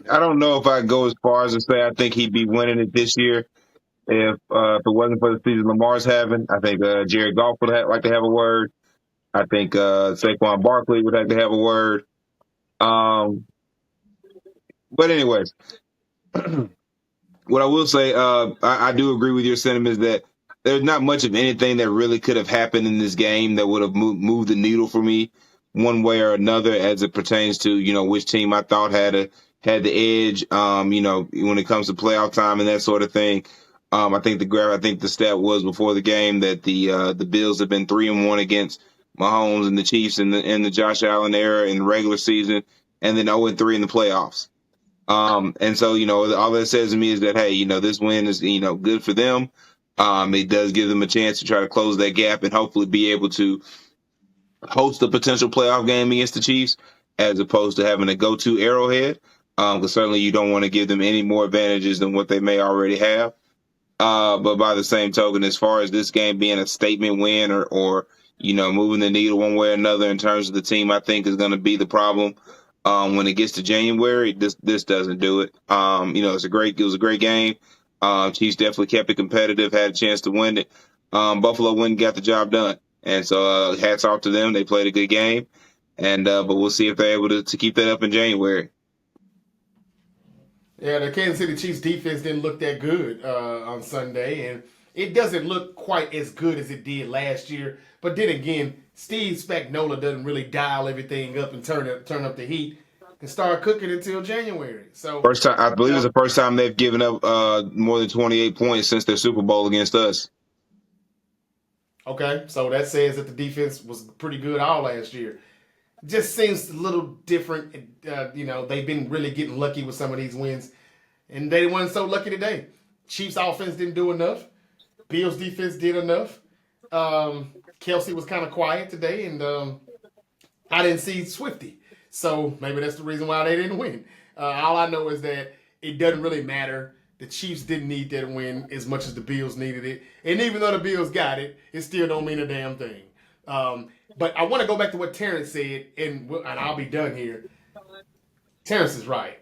I don't know if I go as far as to say I think he'd be winning it this year if it wasn't for the season Lamar's having. I think Jared Goff would like to have a word. I think Saquon Barkley would like to have a word. Um, but anyways, what I will say, I do agree with your sentiments that there's not much of anything that really could have happened in this game that would have moved the needle for me one way or another as it pertains to, which team I thought had the edge, when it comes to playoff time and that sort of thing. I think the stat was before the game that the Bills have been 3-1 against Mahomes and the Chiefs in the Josh Allen era in the regular season, and then 0-3 in the playoffs. And so, all that says to me is that, hey, this win is, good for them. It does give them a chance to try to close that gap and hopefully be able to host a potential playoff game against the Chiefs as opposed to having to go to Arrowhead. Because certainly you don't want to give them any more advantages than what they may already have. But by the same token, as far as this game being a statement win or moving the needle one way or another in terms of the team, I think is going to be the problem. When it gets to January, this doesn't do it. It was a great game. Chiefs definitely kept it competitive, had a chance to win it. Buffalo went and got the job done. And so hats off to them. They played a good game. And but we'll see if they're able to keep that up in January. Yeah, the Kansas City Chiefs defense didn't look that good on Sunday, and it doesn't look quite as good as it did last year. But then again, Steve Spagnuolo doesn't really dial everything up and turn up the heat and start cooking until January. So first time, I believe it's the first time they've given up more than 28 points since their Super Bowl against us. Okay, so that says that the defense was pretty good all last year. Just seems a little different. They've been really getting lucky with some of these wins, and they weren't so lucky today. Chiefs offense didn't do enough. Bills defense did enough. Kelsey was kind of quiet today, and I didn't see Swifty. So maybe that's the reason why they didn't win. All I know is that it doesn't really matter. The Chiefs didn't need that win as much as the Bills needed it. And even though the Bills got it, it still don't mean a damn thing. But I want to go back to what Terrence said, and I'll be done here. Terrence is right.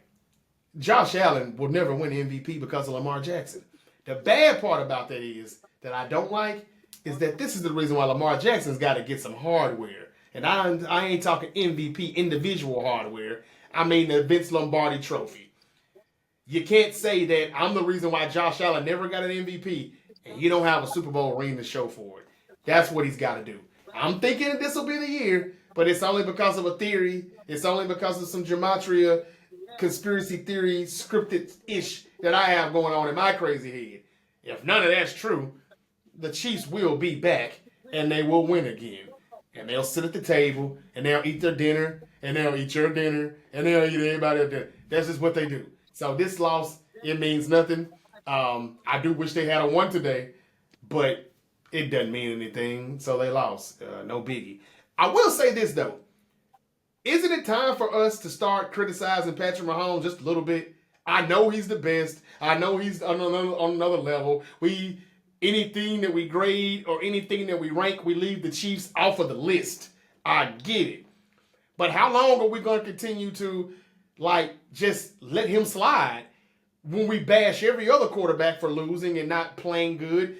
Josh Allen will never win MVP because of Lamar Jackson. The bad part about that is that I don't like is that this is the reason why Lamar Jackson's got to get some hardware. And I ain't talking MVP, individual hardware. I mean the Vince Lombardi trophy. You can't say that I'm the reason why Josh Allen never got an MVP and you don't have a Super Bowl ring to show for it. That's what he's got to do. I'm thinking that this will be the year, but it's only because of a theory. It's only because of some gematria, conspiracy theory, scripted-ish that I have going on in my crazy head. If none of that's true, the Chiefs will be back and they will win again. And they'll sit at the table and they'll eat their dinner and they'll eat your dinner and they'll eat everybody else's dinner. That's just what they do. So this loss, it means nothing. I do wish they had a won today, but it doesn't mean anything. So they lost. No biggie. I will say this though. Isn't it time for us to start criticizing Patrick Mahomes just a little bit? I know he's the best. I know he's on another level. Anything that we grade or anything that we rank, we leave the Chiefs off of the list. I get it. But how long are we going to continue to just let him slide when we bash every other quarterback for losing and not playing good?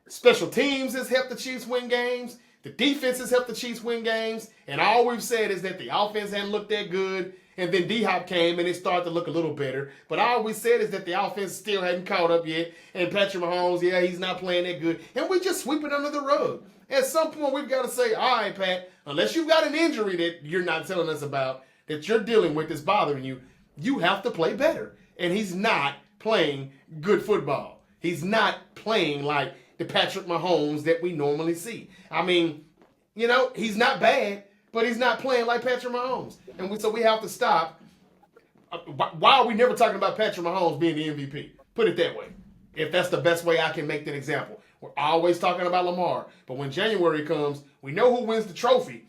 Special teams has helped the Chiefs win games. The defense has helped the Chiefs win games. And all we've said is that the offense hadn't looked that good. And then D-Hop came and it started to look a little better. But all we said is that the offense still hadn't caught up yet. And Patrick Mahomes, he's not playing that good. And we just sweep it under the rug. At some point, we've got to say, all right, Pat, unless you've got an injury that you're not telling us about, that you're dealing with that's bothering you, you have to play better. And he's not playing good football. He's not playing like the Patrick Mahomes that we normally see. I mean, he's not bad, but he's not playing like Patrick Mahomes. And so we have to stop. Why are we never talking about Patrick Mahomes being the MVP? Put it that way. If that's the best way I can make that example. We're always talking about Lamar. But when January comes, we know who wins the trophy.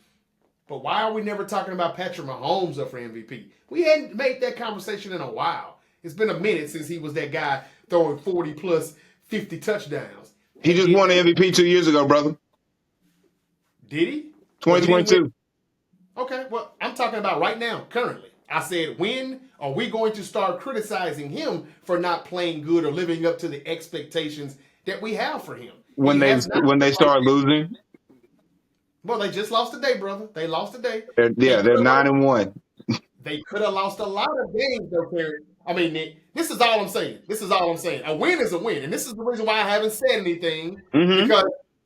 But why are we never talking about Patrick Mahomes up for MVP? We hadn't made that conversation in a while. It's been a minute since he was that guy throwing 40 plus 50 touchdowns. He just won the MVP 2 years ago, brother. Did he? 2022. Okay, well, I'm talking about right now, currently. I said, when are we going to start criticizing him for not playing good or living up to the expectations that we have for him? When they start losing? Well, they just lost today, brother. They lost today. They're 9-1. They could have lost a lot of games, though, Perry. I mean, this is all I'm saying. A win is a win. And this is the reason why I haven't said anything. Mm-hmm. Because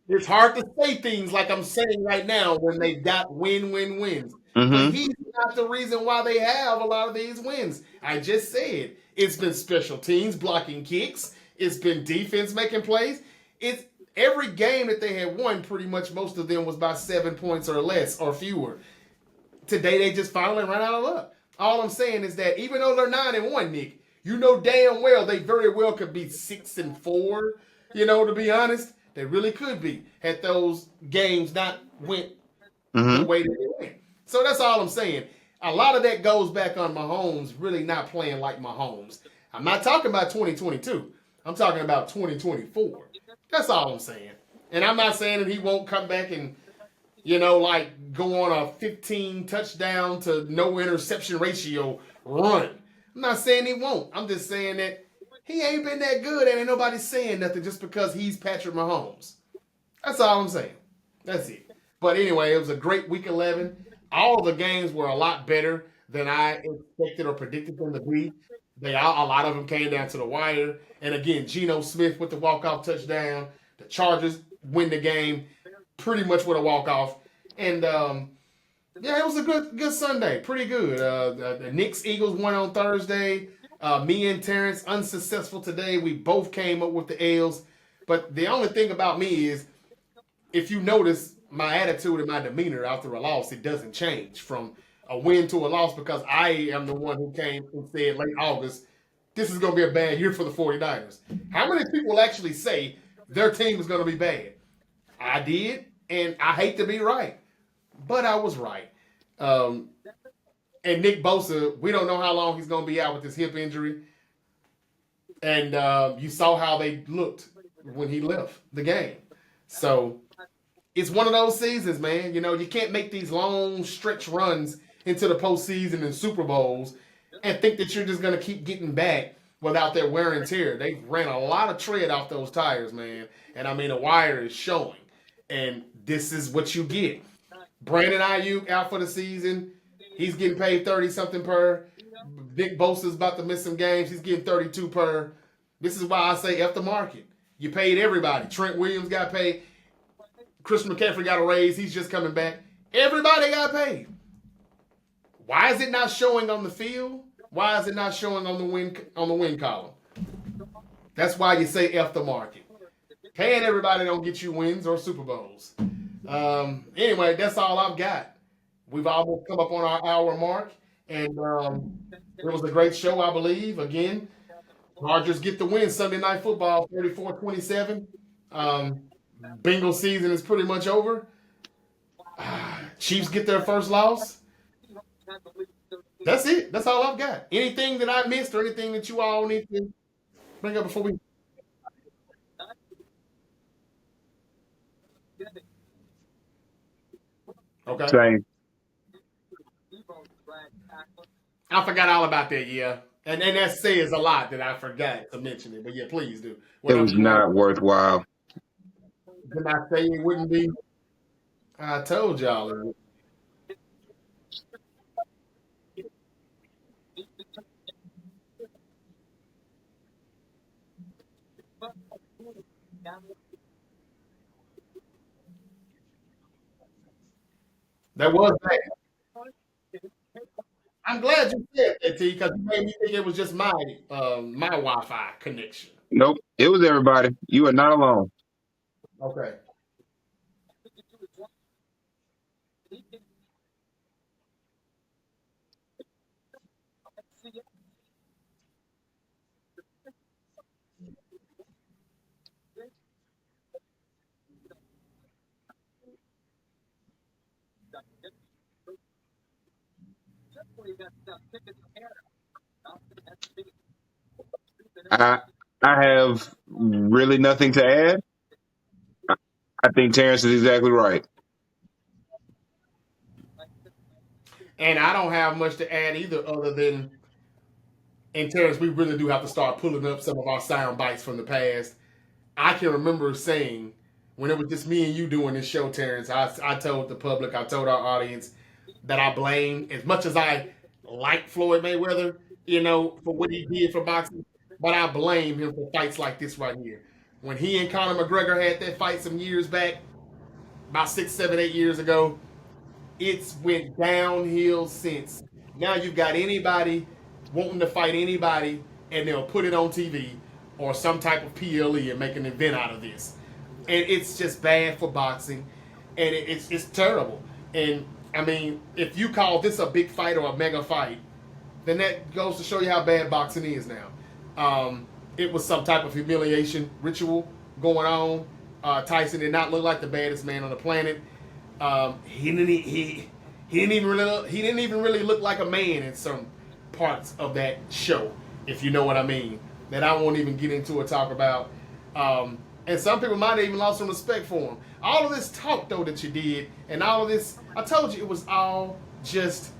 it's hard to say things like I'm saying right now when they've got wins. Mm-hmm. But he's not the reason why they have a lot of these wins. I just said it's been special teams blocking kicks. It's been defense making plays. It's every game that they had won, pretty much most of them was by 7 points or less or fewer. Today they just finally ran out of luck. All I'm saying is that even though they're 9-1, Nick, you know damn well they very well could be 6-4. To be honest, they really could be had those games not went the way that they went. So that's all I'm saying. A lot of that goes back on Mahomes really not playing like Mahomes. I'm not talking about 2022. I'm talking about 2024. That's all I'm saying. And I'm not saying that he won't come back and, go on a 15 touchdown to no interception ratio run. I'm not saying he won't. I'm just saying that he ain't been that good and ain't nobody saying nothing just because he's Patrick Mahomes. That's all I'm saying. That's it. But anyway, it was a great week 11. All of the games were a lot better than I expected or predicted them to be. A lot of them came down to the wire. And again, Geno Smith with the walk-off touchdown. The Chargers win the game pretty much with a walk-off. And, it was a good Sunday. Pretty good. The Knicks-Eagles won on Thursday. Me and Terrence, unsuccessful today. We both came up with the L's. But the only thing about me is, if you notice my attitude and my demeanor after a loss, it doesn't change from a win to a loss because I am the one who came and said late August, this is going to be a bad year for the 49ers. How many people actually say their team is going to be bad? I did, and I hate to be right, but I was right. And Nick Bosa, we don't know how long he's going to be out with this hip injury. And you saw how they looked when he left the game. So it's one of those seasons, man. You can't make these long stretch runs into the postseason and Super Bowls and think that you're just going to keep getting back without that wear and tear. They ran a lot of tread off those tires, man. And I mean, the wire is showing. And this is what you get. Brandon Ayuk out for the season. He's getting paid 30 something per. Nick Bosa's about to miss some games. He's getting 32 per. This is why I say F the market. You paid everybody. Trent Williams got paid. Christian McCaffrey got a raise. He's just coming back. Everybody got paid. Why is it not showing on the field? Why is it not showing on the win column? That's why you say F the market. Paying everybody don't get you wins or Super Bowls. Anyway, that's all I've got. We've almost come up on our hour mark, and it was a great show, I believe. Again, Chargers get the win Sunday Night Football, 34-27. Bengals season is pretty much over. Chiefs get their first loss. That's it. That's all I've got. Anything that I missed or anything that you all need to bring up before we... Okay. Same. I forgot all about that, yeah. And that says a lot that I forgot to mention it. But yeah, please do. It was not worthwhile. Did I say it wouldn't be? I told y'all. That was bad. I'm glad you said that, T, because you made me think it was just my Wi-Fi connection. Nope. It was everybody. You are not alone. Okay. I have really nothing to add. I think Terrence is exactly right. And I don't have much to add either, other than, and Terrence, we really do have to start pulling up some of our sound bites from the past. I can remember saying, when it was just me and you doing this show, Terrence, I told the public, I told our audience that I blame, as much as I like Floyd Mayweather, for what he did for boxing, but I blame him for fights like this right here. When he and Conor McGregor had that fight some years back, about 6, 7, 8 years ago, it's went downhill since. Now you've got anybody wanting to fight anybody, and they'll put it on TV or some type of PLE and make an event out of this. And it's just bad for boxing, and it's terrible. And, I mean, if you call this a big fight or a mega fight, then that goes to show you how bad boxing is now. It was some type of humiliation ritual going on. Tyson did not look like the baddest man on the planet. He didn't even really look like a man in some parts of that show, if you know what I mean. That I won't even get into or talk about. And some people might have even lost some respect for him. All of this talk, though, that you did, and all of this, I told you it was all just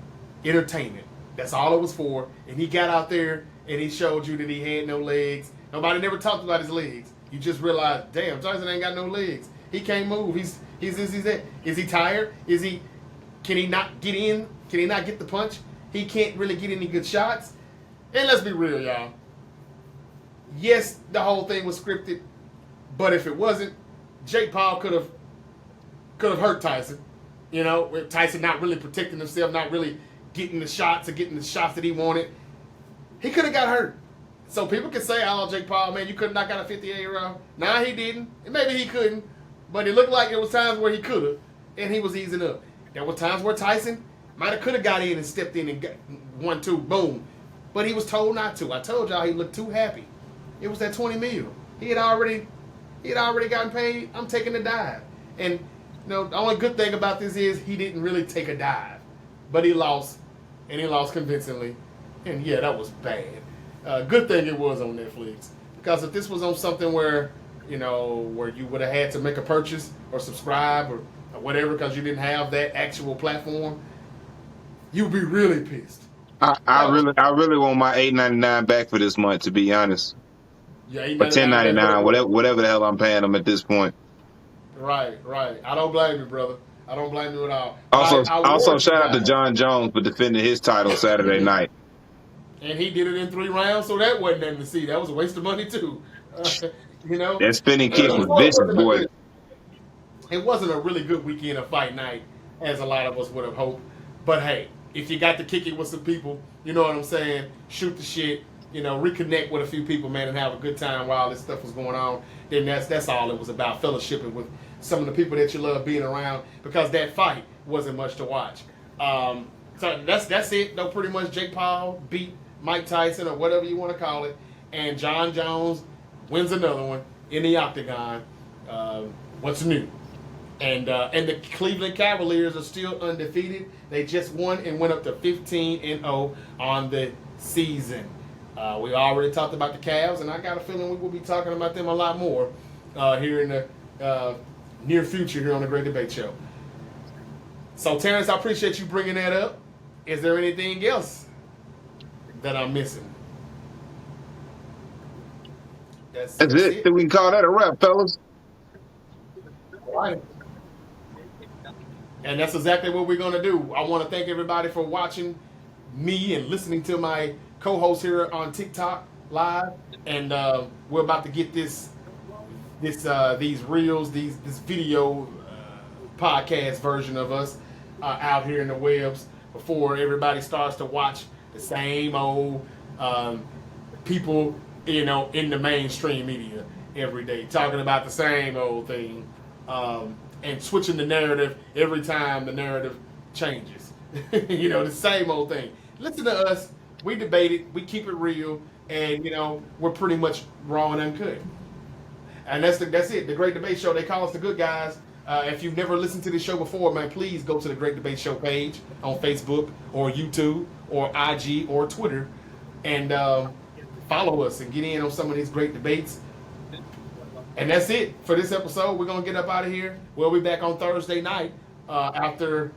entertainment. That's all it was for. And he got out there and he showed you that he had no legs. Nobody never talked about his legs. You just realized, damn, Tyson ain't got no legs. He can't move. He's that. Is he tired? Can he not get in? Can he not get the punch? He can't really get any good shots. And let's be real, y'all. Yes, the whole thing was scripted, but if it wasn't, Jake Paul could have hurt Tyson. With Tyson not really protecting himself, not really getting the shots that he wanted. He could have got hurt. So people can say, oh, Jake Paul, man, you could have knocked out a 58-year-old. Nah, he didn't. And maybe he couldn't. But it looked like there was times where he could have, and he was easing up. There were times where Tyson could have got in and stepped in and got 1-2, boom. But he was told not to. I told y'all he looked too happy. It was that $20 million. He had already gotten paid. I'm taking the dive. And the only good thing about this is he didn't really take a dive. But he lost, and he lost convincingly. And yeah, that was bad. Good thing it was on Netflix. Because if this was on something where you would have had to make a purchase or subscribe or whatever because you didn't have that actual platform, you'd be really pissed. I No. really want my $8.99 back for this month, to be honest, Yeah, or 8.99 back for the $10.99, quarter. whatever the hell I'm paying them at this point. Right, right. I don't blame you, brother. I don't blame you at all. But I Also, warned you shout out to guys, John Jones for defending his title Saturday night. and he did it in 3 rounds, so that wasn't nothing to see. That was a waste of money too. You know, That spinning so kick was it vicious, wasn't a boy. good. It wasn't a really good weekend of fight night, as a lot of us would have hoped. But hey, if you got to kick it with some people, you know what I'm saying? Shoot the shit, reconnect with a few people, man, and have a good time while this stuff was going on. Then that's all it was about, fellowshipping with some of the people that you love being around, because that fight wasn't much to watch. So that's it. Though pretty much Jake Paul beat Mike Tyson or whatever you want to call it, and John Jones wins another one in the octagon. What's new? And the Cleveland Cavaliers are still undefeated. They just won and went up to 15-0 on the season. We already talked about the Cavs, and I got a feeling we will be talking about them a lot more here in the near future here on the Great Debate Show. So, Terrence, I appreciate you bringing that up. Is there anything else that I'm missing? That's That's it. it. Think we can call that a wrap, fellas. All right. And that's exactly what we're going to do. I want to thank everybody for watching me and listening to my co-host here on TikTok live. And we're about to get these reels, this video podcast version of us out here in the webs before everybody starts to watch the same old people, in the mainstream media every day talking about the same old thing. And switching the narrative every time the narrative changes. The same old thing. Listen to us. We debate it. We keep it real. And, we're pretty much raw and uncut. And that's it. The Great Debate Show. They call us the good guys. If you've never listened to this show before, man, please go to the Great Debate Show page on Facebook or YouTube or IG or Twitter and follow us and get in on some of these great debates. And that's it for this episode. We're going to get up out of here. We'll be back on Thursday night after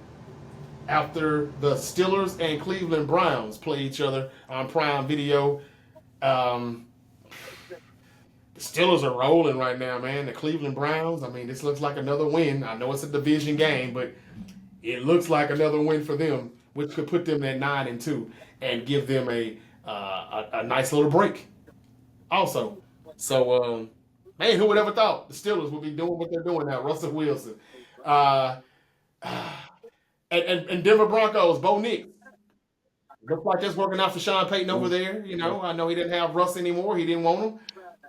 the Steelers and Cleveland Browns play each other on Prime Video. The Steelers are rolling right now, man. The Cleveland Browns, this looks like another win. I know it's a division game, but it looks like another win for them, which could put them at 9-2 and give them a nice little break also. So, man, who would ever thought the Steelers would be doing what they're doing now? Russell Wilson. And Denver Broncos, Bo Nix. Looks like that's working out for Sean Payton over there. I know he didn't have Russ anymore. He didn't want him.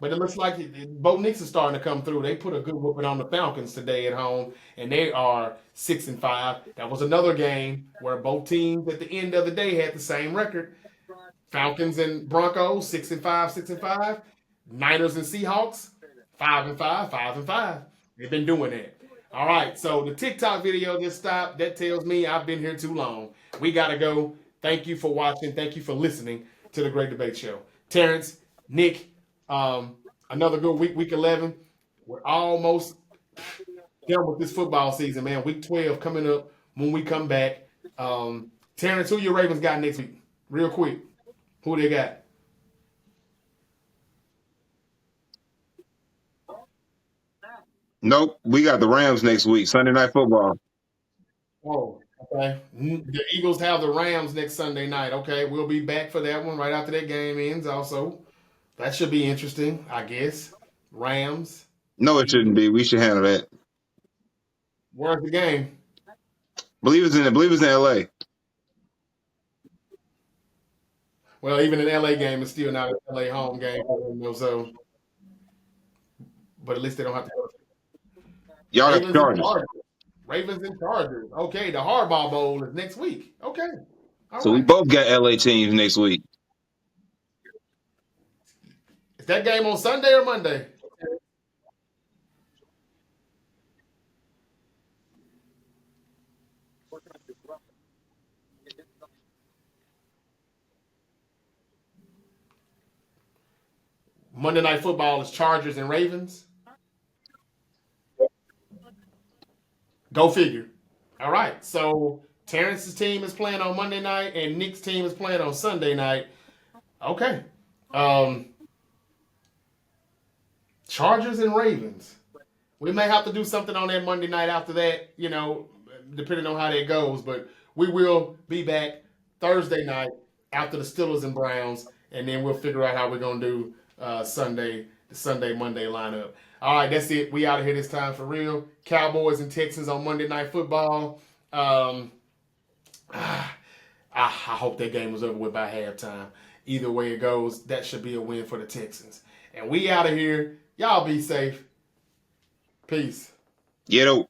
But it looks like Bo Nix is starting to come through. They put a good whooping on the Falcons today at home, and they are 6-5. That was another game where both teams at the end of the day had the same record. Falcons and Broncos, 6-5, 6-5. Niners and Seahawks, 5-5, 5-5. They've been doing that. All right, so the TikTok video just stopped. That tells me I've been here too long. We got to go. Thank you for watching. Thank you for listening to the Great Debate Show. Terrence, Nick, another good week 11. We're almost done with this football season, man. Week 12 coming up when we come back. Terrence, who your Ravens got next week? Real quick. Who they got? Nope, we got the Rams next week, Sunday Night Football. Oh, okay. The Eagles have the Rams next Sunday night. Okay, we'll be back for that one right after that game ends also. That should be interesting, I guess. Rams. No, it shouldn't be. We should handle that. Where's the game? Believe it's in LA. Well, even an LA game is still not an LA home game. So, but at least they don't have to go. Y'all got the Chargers. Ravens and Chargers. Okay, the Harbaugh Bowl is next week. Okay. All So right. we both got LA teams next week. Is that game on Sunday or Monday? Monday Night Football is Chargers and Ravens. Go figure. All right. So Terrence's team is playing on Monday night, and Nick's team is playing on Sunday night. Okay. Chargers and Ravens. We may have to do something on that Monday night after that, depending on how that goes. But we will be back Thursday night after the Steelers and Browns, and then we'll figure out how we're going to do the Sunday-Monday lineup. All right, that's it. We out of here this time for real. Cowboys and Texans on Monday Night Football. I hope that game was over with by halftime. Either way it goes, that should be a win for the Texans. And we out of here. Y'all be safe. Peace. Get out.